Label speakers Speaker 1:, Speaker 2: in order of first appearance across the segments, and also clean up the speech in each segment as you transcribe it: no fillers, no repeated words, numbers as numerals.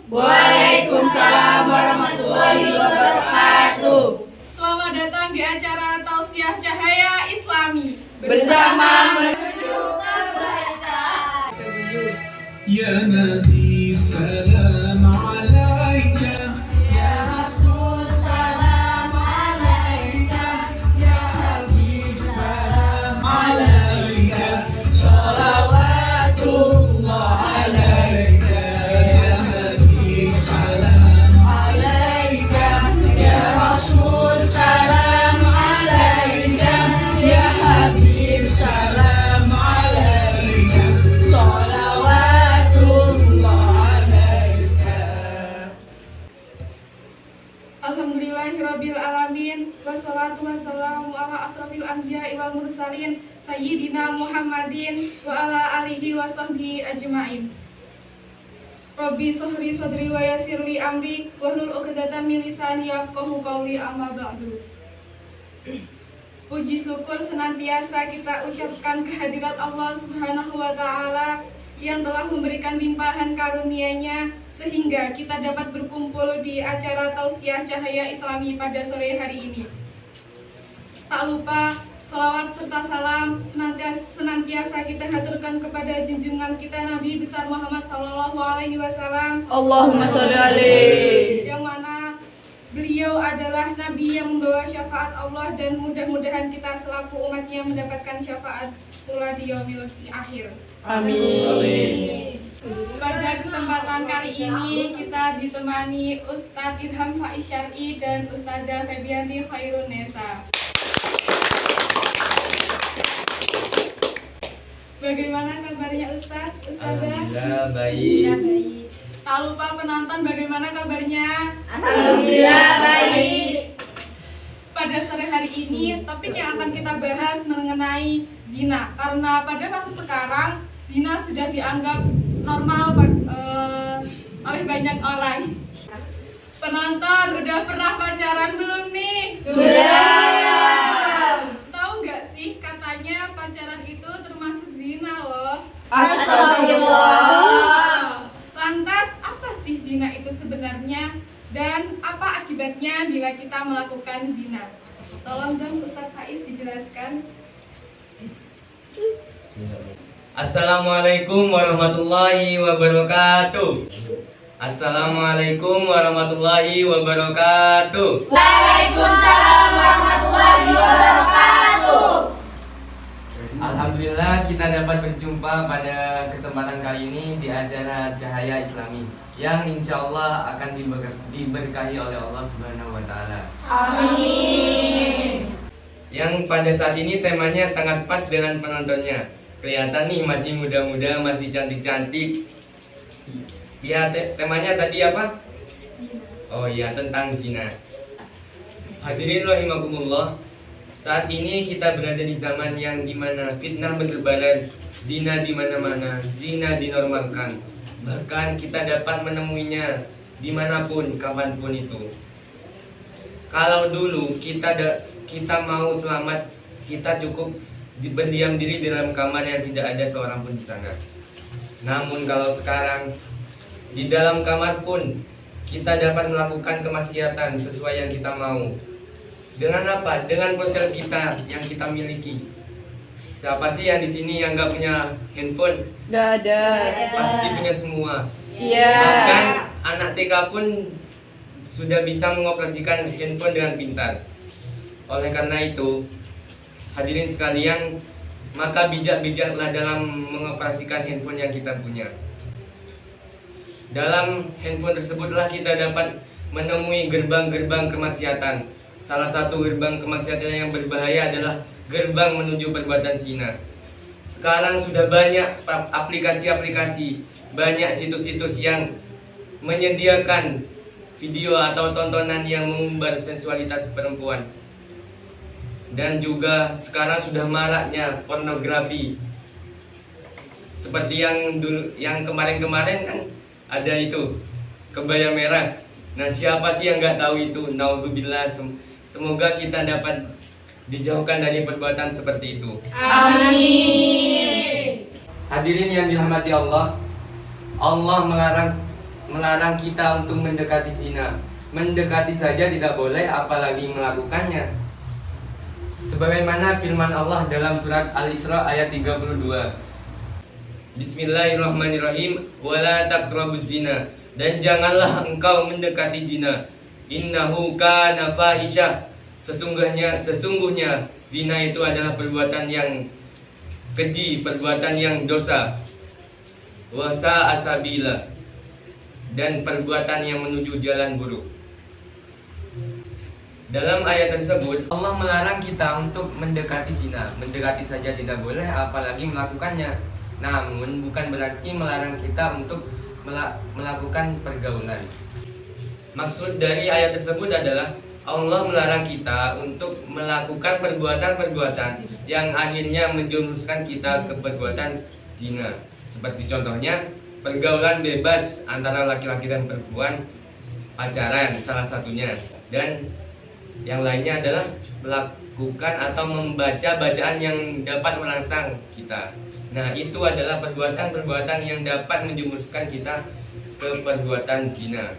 Speaker 1: Waalaikumsalam warahmatullahi wabarakatuh.
Speaker 2: Selamat datang di acara Tausiah Cahaya Islami
Speaker 1: Bersama
Speaker 2: menuju kebaikan.
Speaker 3: Ya Nabi salam alaika, Ya Rasul salam alaika, Ya Habib salam alaika, salawatullah alaika, Ya Nabi salam alaika, Ya Rasul salam alaika, Ya Habib salam alaika,
Speaker 2: Alhamdulillahirabbil alamin wassalatu wassalamu ala asrofil anbiya'i wal mursalin sayyidina Muhammadin wa ala alihi wa sahbihi ajmain. Rabbi shrah sadri wa yassir li amri wahlul 'uqdatam min lisani yafqahu qawli, amma ba'du. Puji syukur senantiasa kita ucapkan kehadirat Allah Subhanahu wa taala yang telah memberikan limpahan karunia-Nya sehingga kita dapat berkumpul di acara Tausiah Cahaya Islami pada sore hari ini. Tak lupa salawat serta salam senantiasa kita haturkan kepada junjungan kita Nabi besar Muhammad sallallahu alaihi wasallam.
Speaker 1: Allahumma sholli alaihi.
Speaker 2: Yang mana beliau adalah Nabi yang membawa syafaat Allah dan mudah-mudahan kita selaku umatnya mendapatkan syafaat pula di yaumil akhir.
Speaker 1: Amin.
Speaker 2: Pada kesempatan kali ini kita ditemani Ustadz Irham Faiz Syar'i dan Ustadzah Febianti Khairun Nesa. Bagaimana kabarnya Ustadz? Ustadzah?
Speaker 4: Alhamdulillah baik.
Speaker 2: Baik. Tak lupa penonton, bagaimana kabarnya?
Speaker 1: Alhamdulillah baik.
Speaker 2: Pada sore hari ini topik yang akan kita bahas mengenai zina. Karena pada masa sekarang zina sudah dianggap normal oleh banyak orang. Penonton, udah pernah pacaran belum nih?
Speaker 1: Sudah.
Speaker 2: Tahu nggak sih katanya pacaran itu termasuk zina loh.
Speaker 1: Astagfirullah.
Speaker 2: Lantas apa sih zina itu sebenarnya dan apa akibatnya bila kita melakukan zina? Tolong dong Ustadz Faiz dijelaskan.
Speaker 4: Assalamualaikum warahmatullahi wabarakatuh. Assalamualaikum warahmatullahi wabarakatuh.
Speaker 1: Waalaikumsalam warahmatullahi wabarakatuh.
Speaker 4: Alhamdulillah kita dapat berjumpa pada kesempatan kali ini di acara Cahaya Islami yang insya Allah akan diberkahi oleh Allah Subhanahu wa Ta'ala.
Speaker 1: Amin.
Speaker 4: Yang pada saat ini temanya sangat pas dengan penontonnya. Kelihatan nih masih muda-muda, masih cantik-cantik. Ya, temanya tadi apa? Oh iya, tentang zina. Hadirin rahimakumullah. Saat ini kita berada di zaman yang dimana fitnah bertebaran, zina di mana-mana, zina dinormalkan. Bahkan kita dapat menemuinya dimanapun, kapanpun itu. Kalau dulu kita mau selamat, kita cukup berdiam diri di dalam kamar yang tidak ada seorang pun di sana. Namun kalau sekarang di dalam kamar pun kita dapat melakukan kemaksiatan sesuai yang kita mau. Dengan apa? Dengan ponsel kita yang kita miliki. Siapa sih yang di sini yang nggak punya handphone?
Speaker 1: Gak ada.
Speaker 4: Pasti punya semua.
Speaker 1: Iya.
Speaker 4: Bahkan anak TK pun sudah bisa mengoperasikan handphone dengan pintar. Oleh karena itu, hadirin sekalian, maka bijak-bijaklah dalam mengoperasikan handphone yang kita punya. Dalam handphone tersebutlah kita dapat menemui gerbang-gerbang kemaksiatan. Salah satu gerbang kemaksiatan yang berbahaya adalah gerbang menuju perbuatan zina. Sekarang sudah banyak aplikasi-aplikasi, banyak situs-situs yang menyediakan video atau tontonan yang mengumbar sensualitas perempuan. Dan juga sekarang sudah maraknya pornografi. Seperti yang kemarin-kemarin kan ada itu kebaya merah. Nah, siapa sih yang nggak tahu itu? Nauzubillah. Semoga kita dapat dijauhkan dari perbuatan seperti itu.
Speaker 1: Amin.
Speaker 4: Hadirin yang dirahmati Allah, Allah melarang melarang kita untuk mendekati zina. Mendekati saja tidak boleh, apalagi melakukannya. Sebagaimana firman Allah dalam surat Al-Isra ayat 32. Bismillahirrahmanirrahim. Wala taqrabuz zina. Dan janganlah engkau mendekati zina. Innahu kana fahisyah. Sesungguhnya zina itu adalah perbuatan yang keji, perbuatan yang dosa. Wa sa'a sabila. Dan perbuatan yang menuju jalan buruk. Dalam ayat tersebut Allah melarang kita untuk mendekati zina. Mendekati saja tidak boleh, apalagi melakukannya. Namun bukan berarti melarang kita untuk melakukan pergaulan. Maksud dari ayat tersebut adalah Allah melarang kita untuk melakukan perbuatan-perbuatan yang akhirnya menjerumuskan kita ke perbuatan zina. Seperti contohnya pergaulan bebas antara laki-laki dan perempuan, pacaran salah satunya, dan yang lainnya adalah melakukan atau membaca bacaan yang dapat merangsang kita. Nah, itu adalah perbuatan-perbuatan yang dapat menjerumuskan kita ke perbuatan zina.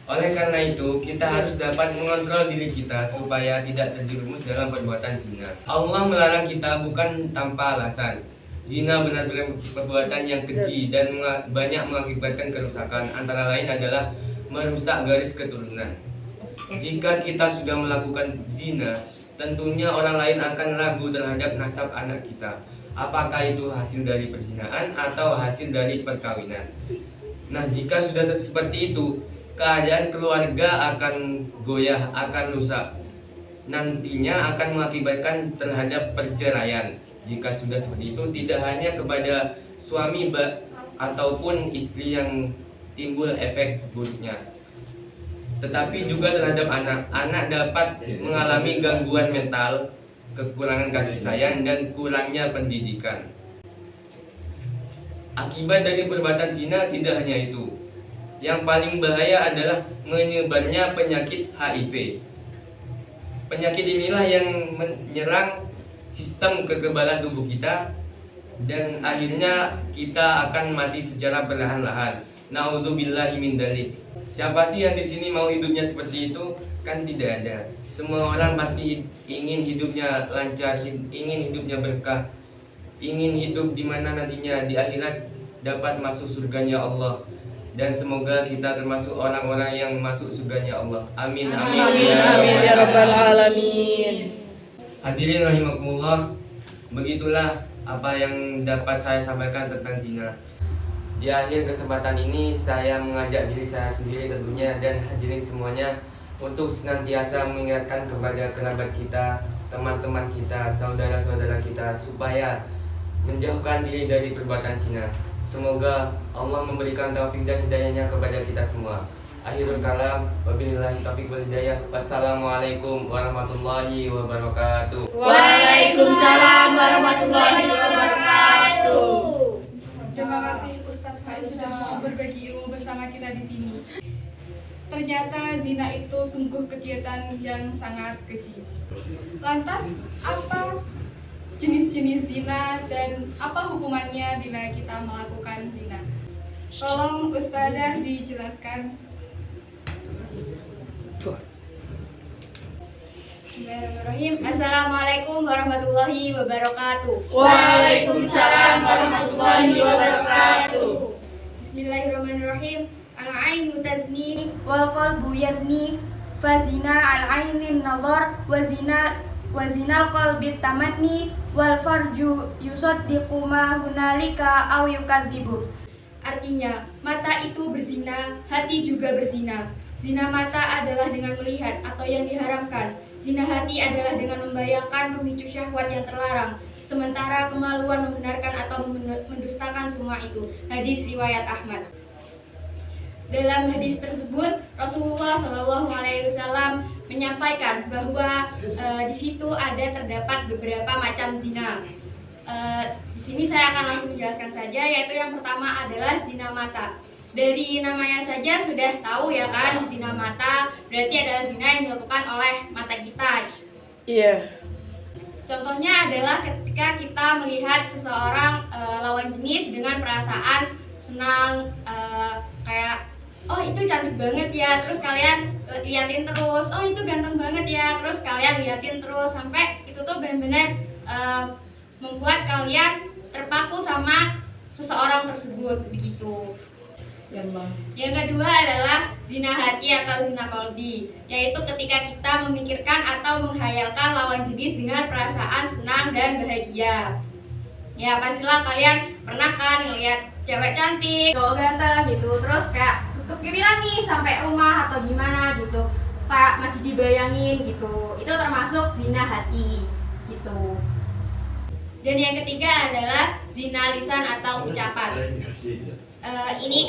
Speaker 4: Oleh karena itu, kita harus dapat mengontrol diri kita supaya tidak terjerumus dalam perbuatan zina. Allah melarang kita bukan tanpa alasan. Zina benar-benar perbuatan yang keji dan banyak mengakibatkan kerusakan. Antara lain adalah merusak garis keturunan. Jika kita sudah melakukan zina, tentunya orang lain akan ragu terhadap nasab anak kita. Apakah itu hasil dari perzinaan atau hasil dari perkawinan? Nah, jika sudah seperti itu, keadaan keluarga akan goyah, akan rusak. Nantinya akan mengakibatkan terhadap perceraian. Jika sudah seperti itu, tidak hanya kepada suami ataupun istri yang timbul efek buruknya, tetapi juga terhadap anak. Anak dapat mengalami gangguan mental, kekurangan kasih sayang, dan kurangnya pendidikan. Akibat dari perbuatan zina tidak hanya itu. Yang paling bahaya adalah menyebarnya penyakit HIV. Penyakit inilah yang menyerang sistem kekebalan tubuh kita, dan akhirnya kita akan mati secara perlahan-lahan. Nauzubillahi min dzalik. Siapa sih yang di sini mau hidupnya seperti itu? Kan tidak ada. Semua orang pasti ingin hidupnya lancar, ingin hidupnya berkah, ingin hidup di mana nantinya di akhirat dapat masuk surganya Allah. Dan semoga kita termasuk orang-orang yang masuk surganya Allah. Amin amin,
Speaker 1: Amin amin ya rabbal alamin.
Speaker 4: Hadirin rahimakumullah, begitulah apa yang dapat saya sampaikan tentang zina. Di akhir kesempatan ini saya mengajak diri saya sendiri tentunya dan hadirin semuanya untuk senantiasa mengingatkan kepada kerabat kita, teman-teman kita, saudara-saudara kita supaya menjauhkan diri dari perbuatan zina. Semoga Allah memberikan taufik dan hidayahnya kepada kita semua. Akhirul kalam, wabillahi taufiq wal hidayah. Wassalamualaikum warahmatullahi wabarakatuh.
Speaker 1: Waalaikumsalam warahmatullahi wabarakatuh.
Speaker 2: Terima kasih Ustadz Faiz sudah mau berbagi ilmu bersama kita di sini. Ternyata zina itu sungguh kegiatan yang sangat keji. Lantas, apa jenis-jenis zina dan apa hukumannya bila kita melakukan zina? Tolong Ustazah dijelaskan.
Speaker 5: Bismillahirrahmanirrahim. Assalamualaikum warahmatullahi wabarakatuh.
Speaker 1: Waalaikumsalam warahmatullahi wabarakatuh.
Speaker 5: Bismillahirrahmanirrahim. Al-ainu tazni wal qalbu yazni fazina al-ainin nazar wa zinal qalbi tamanni wal farju yusaddiqu ma hunalika aw yukadzibu. Artinya, mata itu berzina, hati juga berzina. Zina mata adalah dengan melihat atau yang diharamkan. Zina hati adalah dengan membayangkan pemicu syahwat yang terlarang. Sementara kemaluan membenarkan atau mendustakan semua itu. Hadis riwayat Ahmad. Dalam hadis tersebut, Rasulullah SAW menyampaikan bahwa di situ terdapat beberapa macam zina. Di sini saya akan langsung menjelaskan saja, yaitu yang pertama adalah zina mata. Dari namanya saja sudah tahu ya kan, zina mata berarti adalah zina yang dilakukan oleh mata kita.
Speaker 1: Iya.
Speaker 5: Contohnya adalah ketika kita melihat seseorang lawan jenis dengan perasaan senang, kayak oh itu cantik banget ya, terus kalian liatin terus, oh itu ganteng banget ya, terus kalian liatin terus sampai itu tuh benar-benar membuat kalian terpaku sama seseorang tersebut begitu. Yang kedua adalah zina hati atau zina qalbi, yaitu ketika kita memikirkan atau menghayalkan lawan jenis dengan perasaan senang dan bahagia. Ya pastilah kalian pernah kan ngeliat cewek cantik, cowok ganteng gitu, terus kayak kepikiran nih sampai rumah atau gimana gitu, kayak masih dibayangin gitu. Itu termasuk zina hati gitu. Dan yang ketiga adalah zina lisan atau ucapan. Ini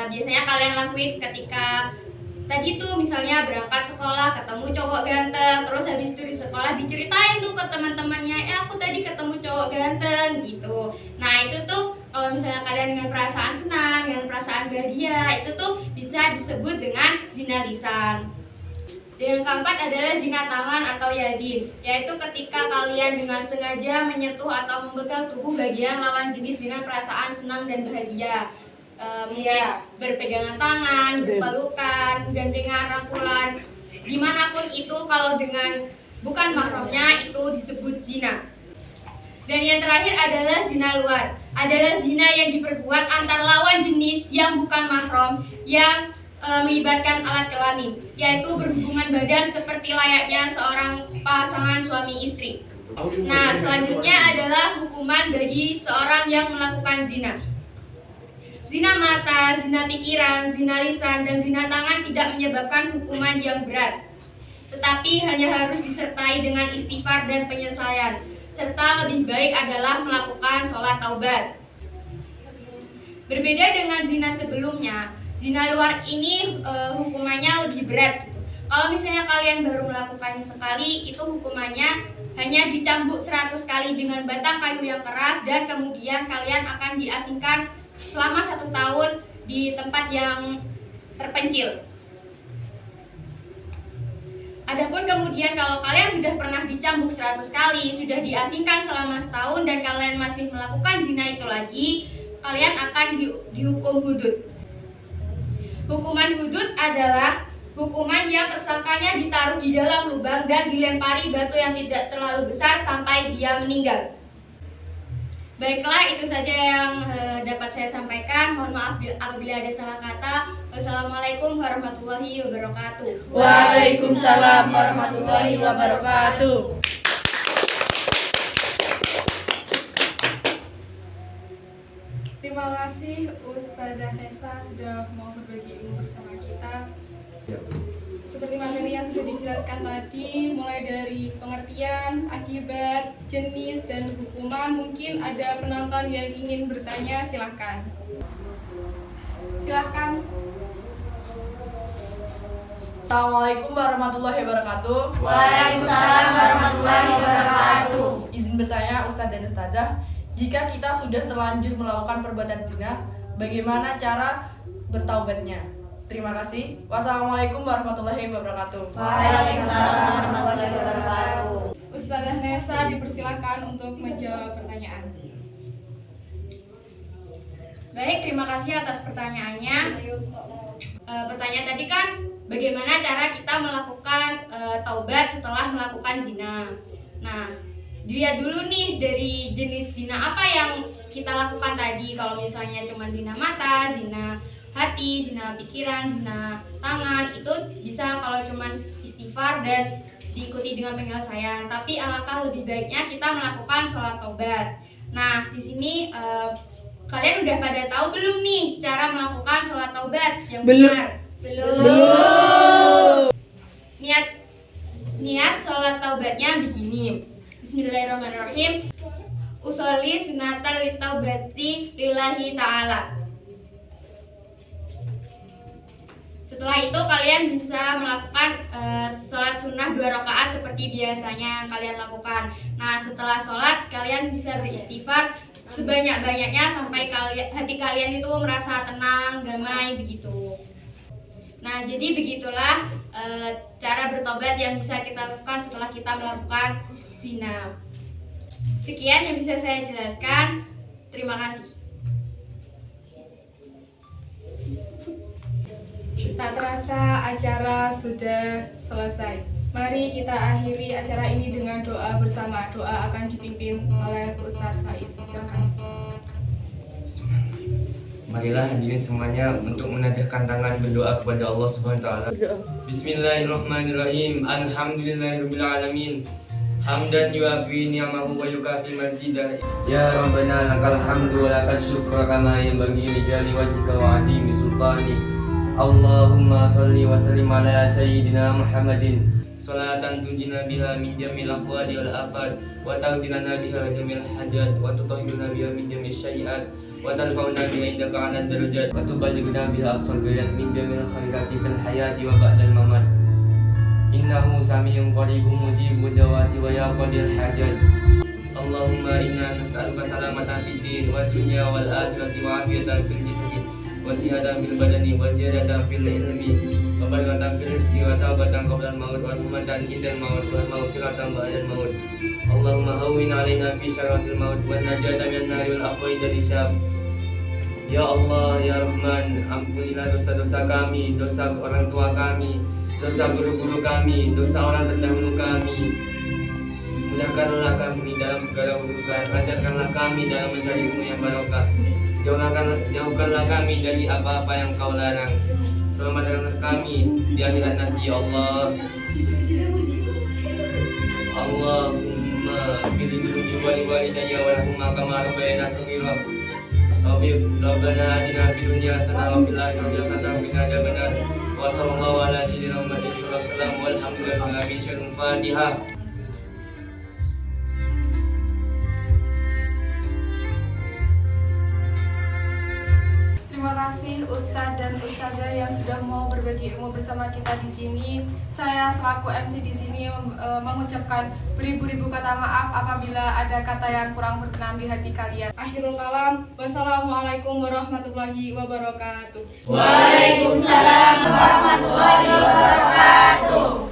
Speaker 5: biasanya kalian lakuin ketika tadi tuh misalnya berangkat sekolah ketemu cowok ganteng, terus habis itu di sekolah diceritain tuh ke teman-temannya, aku tadi ketemu cowok ganteng gitu. Nah itu tuh kalau misalnya kalian dengan perasaan senang, dengan perasaan bahagia, itu tuh bisa disebut dengan zina lisan. Dan yang keempat adalah zina tangan atau yadin, yaitu ketika kalian dengan sengaja menyentuh atau membegal tubuh bagian lawan jenis dengan perasaan senang dan bahagia. Mungkin berpegangan tangan, berpelukan, gandengan, rangkulan, dimanapun itu kalau dengan bukan mahramnya itu disebut zina. Dan yang terakhir adalah zina luar, adalah zina yang diperbuat antar lawan jenis yang bukan mahram, yang melibatkan alat kelamin, yaitu berhubungan badan seperti layaknya seorang pasangan suami istri. Nah, selanjutnya adalah hukuman bagi seorang yang melakukan zina. Zina mata, zina pikiran, zina lisan, dan zina tangan tidak menyebabkan hukuman yang berat, tetapi hanya harus disertai dengan istighfar dan penyesalan, serta lebih baik adalah melakukan sholat taubat. Berbeda dengan zina sebelumnya, zina luar ini hukumannya lebih berat. Kalau misalnya kalian baru melakukannya sekali, itu hukumannya hanya dicambuk 100 kali dengan batang kayu yang keras, dan kemudian kalian akan diasingkan selama 1 tahun di tempat yang terpencil. Adapun kemudian kalau kalian sudah pernah dicambuk 100 kali, sudah diasingkan selama setahun, dan kalian masih melakukan zina itu lagi, kalian akan dihukum hudud. Hukuman hudud adalah hukuman yang tersangkanya ditaruh di dalam lubang dan dilempari batu yang tidak terlalu besar sampai dia meninggal. Baiklah, itu saja yang dapat saya sampaikan. Mohon maaf apabila ada salah kata. Wassalamualaikum warahmatullahi wabarakatuh.
Speaker 1: Waalaikumsalam warahmatullahi wabarakatuh.
Speaker 2: Terima kasih Ustazah Nesa sudah mau berbagi ilmu bersama kita. Seperti materi yang sudah dijelaskan tadi, mulai dari pengertian, akibat, jenis, dan hukuman, mungkin ada penonton yang ingin bertanya, silahkan. Silahkan.
Speaker 1: Assalamualaikum warahmatullahi wabarakatuh.
Speaker 5: Waalaikumsalam warahmatullahi wabarakatuh.
Speaker 1: Izin bertanya Ustadz dan Ustazah, jika kita sudah terlanjur melakukan perbuatan zina, bagaimana cara bertaubatnya? Terima kasih. Wassalamualaikum warahmatullahi wabarakatuh.
Speaker 5: Waalaikumsalam warahmatullahi wabarakatuh.
Speaker 2: Ustazah Nesa dipersilakan untuk menjawab pertanyaan.
Speaker 5: Baik, terima kasih atas pertanyaannya. Pertanyaan tadi kan, bagaimana cara kita melakukan taubat setelah melakukan zina? Nah, dilihat dulu nih dari jenis zina apa yang kita lakukan tadi. Kalau misalnya cuma zina mata, zina hati, zina pikiran, zina tangan, itu bisa kalau cuma istighfar dan diikuti dengan penyelesaian. Tapi alangkah lebih baiknya kita melakukan sholat taubat. Nah, di sini kalian udah pada tahu belum nih cara melakukan sholat taubat yang benar?
Speaker 1: Belum.
Speaker 5: Niat sholat taubatnya begini. Bismillahirrahmanirrahim. Usolli sunatan litaubati lillahi ta'ala. Setelah itu kalian bisa melakukan sholat sunnah 2 rakaat seperti biasanya yang kalian lakukan. Nah, setelah sholat kalian bisa beristighfar sebanyak-banyaknya sampai hati kalian itu merasa tenang, damai begitu. Nah, jadi begitulah cara bertobat yang bisa kita lakukan setelah kita melakukan zina. Sekian yang bisa saya jelaskan. Terima kasih.
Speaker 2: Tak terasa acara sudah selesai. Mari kita akhiri acara ini dengan doa bersama. Doa akan dipimpin oleh Ustadz Faiz. Silakan.
Speaker 4: Marilah hadirin semuanya untuk menadahkan tangan berdoa kepada Allah Subhanahu wa taala. Bismillahirrahmanirrahim. Alhamdulillahirabbil alamin. Hamdan yuafi ni'amahu wa yukafi mazidah. Ya Rabbana lakal hamdu wa lakal syukra kama yanbaghi li jalali wajhika wa 'azimi sultani. Allahumma shalli wa sallim ala sayyidina Muhammadin. Salatan tunjina biha min jamil aqwali wal afat wa taqdilana biha jamil hajat wa tutahhiruna biha min jamil syai'at wa tarfa'una biha indaka 'ala darajat wa tuballighuna biha aqsal ghayat min jamil khairati fil hayati wa ba'dal mamat. Innahu sami'un qaribun mujibud da'wati wa yaqdil hajat. Allahumma inna nas'aluka salamatan fid din wa dunya wal akhirati wa afiyatan fil jasadi wa sihhatan fil badani wa ziyadatan fil ilmi wa barakatan fil rizqi wa taubatan qabla al maut wa rahmatan indal maut wa maghfiratan ba'da al maut. Allahumma hawwin 'alaina fi syaratil maut wa najatan minan nari wal afwi dari hisab. Ya Allah, ya Rahman, ampunilah dosa-dosa kami, dosa orang tua kami, dosa guru-guru kami, dosa orang terdahulu kami. Mudahkanlah kami dalam segala urusan, ajarkanlah kami dalam mencari ilmu yang barokah. Jauhkanlah kami dari apa-apa yang Kau larang. Selamatkanlah kami di akhirat nanti, ya Allah. Allahumma fil dunya wal walidayya warhamhuma kama rabbayana shaghira. Rabbana atina fid dunya hasanah wa fil akhirati hasanah wa qina adzabannar. Wa sallallahu ala sayyidina Muhammadin sallallahu alaihi wasallam walhamdulillahi rabbil Fatihah.
Speaker 2: Terima kasih Ustadz dan Ustadzah yang sudah mau berbagi ilmu bersama kita di sini. Saya selaku MC di sini mengucapkan beribu-ribu kata maaf apabila ada kata yang kurang berkenan di hati kalian. Akhirul kalam, wassalamualaikum warahmatullahi wabarakatuh.
Speaker 3: Waalaikumsalam warahmatullahi wabarakatuh.